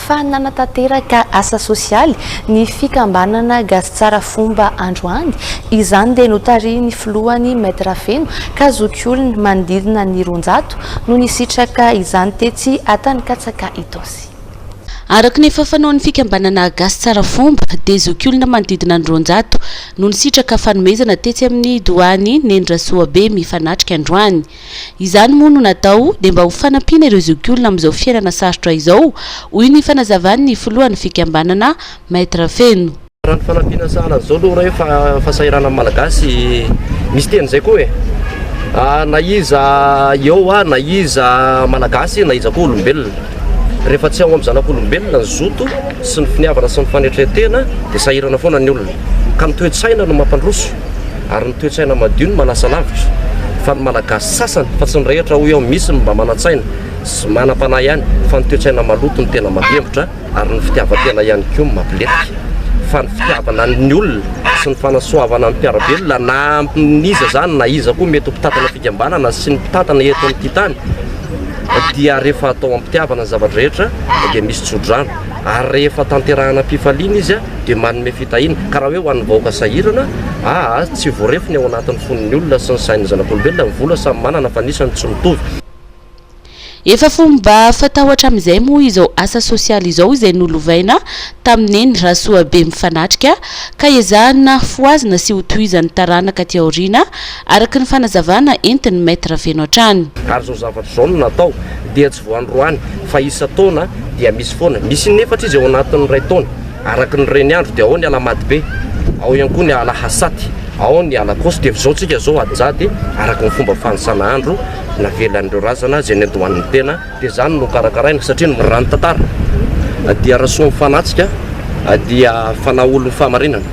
fa nanatateraka asa sosialy ny fikambanana gasy tsara fomba androany izany dia notariny filohany maître Feno ka zokiolony manodidina ny 200 no nisitraka izany tetsy atany katsaka itosy. Araka ny fafanaon'ny fikambanana gasy tsara fomba dia zokiolona manodidina ny 200 no nisitraka fanomezana tetsy amin'ny doany Nendrasoabe mifanatrika androany. Izany moa no natao dia mba ho fanampiana ireo zokiolona amin'izao fiainana sarotra izao, hoy ny fanazavan'ny filohan'ny fikambanana maître Feno. Raha ny fanampiana sahala zao aloha raha fahasairana malagasy misy teny zay koa na iza eo na iza malagasy na iza koa olombelona. Rehefa tsy ao amin'ny zanak'olombelona ny zoto sy ny finiavana sy ny fanetretena dia sahirana foana ny olona ka ny toe-tsaina no mampandroso ary ny toe-tsaina madio no manasa lavitra fa ny malagasy sasany fa tsy ny rehetra ho eo misy mba manatsaina sy manam-panahy ihany fa ny toe-tsaina maloto ny tena mampihevitra ary ny fitiavan-tena ihany koa mampiletika fa ny fitiavana ny olona sy ny fanasoavana ny mpiarabelona na niza zany na iza koa mety ho mpitatana fikambanana sy ny mpitatana eto amin'ity tany dia rehefa atao ampitiavana ny zavatra rehetra dia misy tsodrano ary rehefa tanterahana mpifaliana izy dia manome fitahina ka raha hoe ho an'ny vahoaka sahirana tsy voarefiny ao anatin'ny fon'ny olona sy ny sain'ny zanak'olombelona ny vola samy manana fa nisany tsy mitovy. Efa fomba fatahotra amin'izay moa izao asa sosialy izao izay nolovaina tamin'ny Nendrasoabe mifanatrika ka ezahana foazina sy hotohizan'ny taranaka aty aoriana araka ny fanazavana entin'ny maître Feno hatrany. Ary zao zavatra zao no natao dia tsy voandroany fa isa-taona dia misy foana misy nefatra izy ao anatin'ny ray taona araka ny reny andro dia ao ny alamady be, ao ihany koa ny alahasaty, ao ny alakosy dia zao tsika zao adjady araka ny fomba fanisana andro navelan'ireo razana zay nendohan'ny tena dia zany no karakaraina satria no rano tantara dia rahasoa mifanatsika dia fanahy olony fahamarinana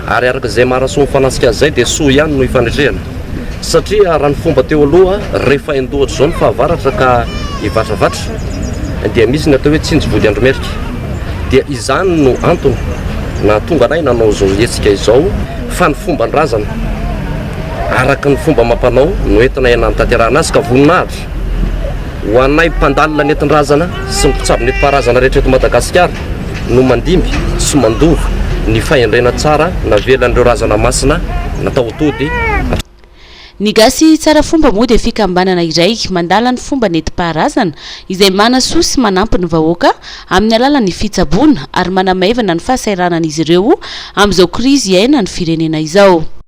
ary araka izay maharasoa mifanatsika zay dia soa ihany no ifanetrehana satria raha ny fomba teo aloha rehefa endohatra zao ny fahavaratra ka hivatravatra dia misy ny atao hoe tsinjy vody andromerika dia izany no antony na tonga anay nanao zao hetsika izao fa ny fomba ny razana araka ny fomba mampanao no entina ianany tanterahana azy ka voninahitra ho anay mpandalina ny entin-drazana sy ny mpitsabo ny mpaharazana rehetra eto Madagasikara no mandimby sy mandova ny fahendrena tsara navelan'ireo razana masina natao tody. Ny gasy tsara fomba moa dia fikambanana iray mandala ny fomba nentim-paharazana izay manasoa sy manampy ny vahoaka amin'ny alalan'ny fitsaboana ary manamaivana ny fahasairanan'izy ireo amin'izao krizy iainan'ny firenena izao.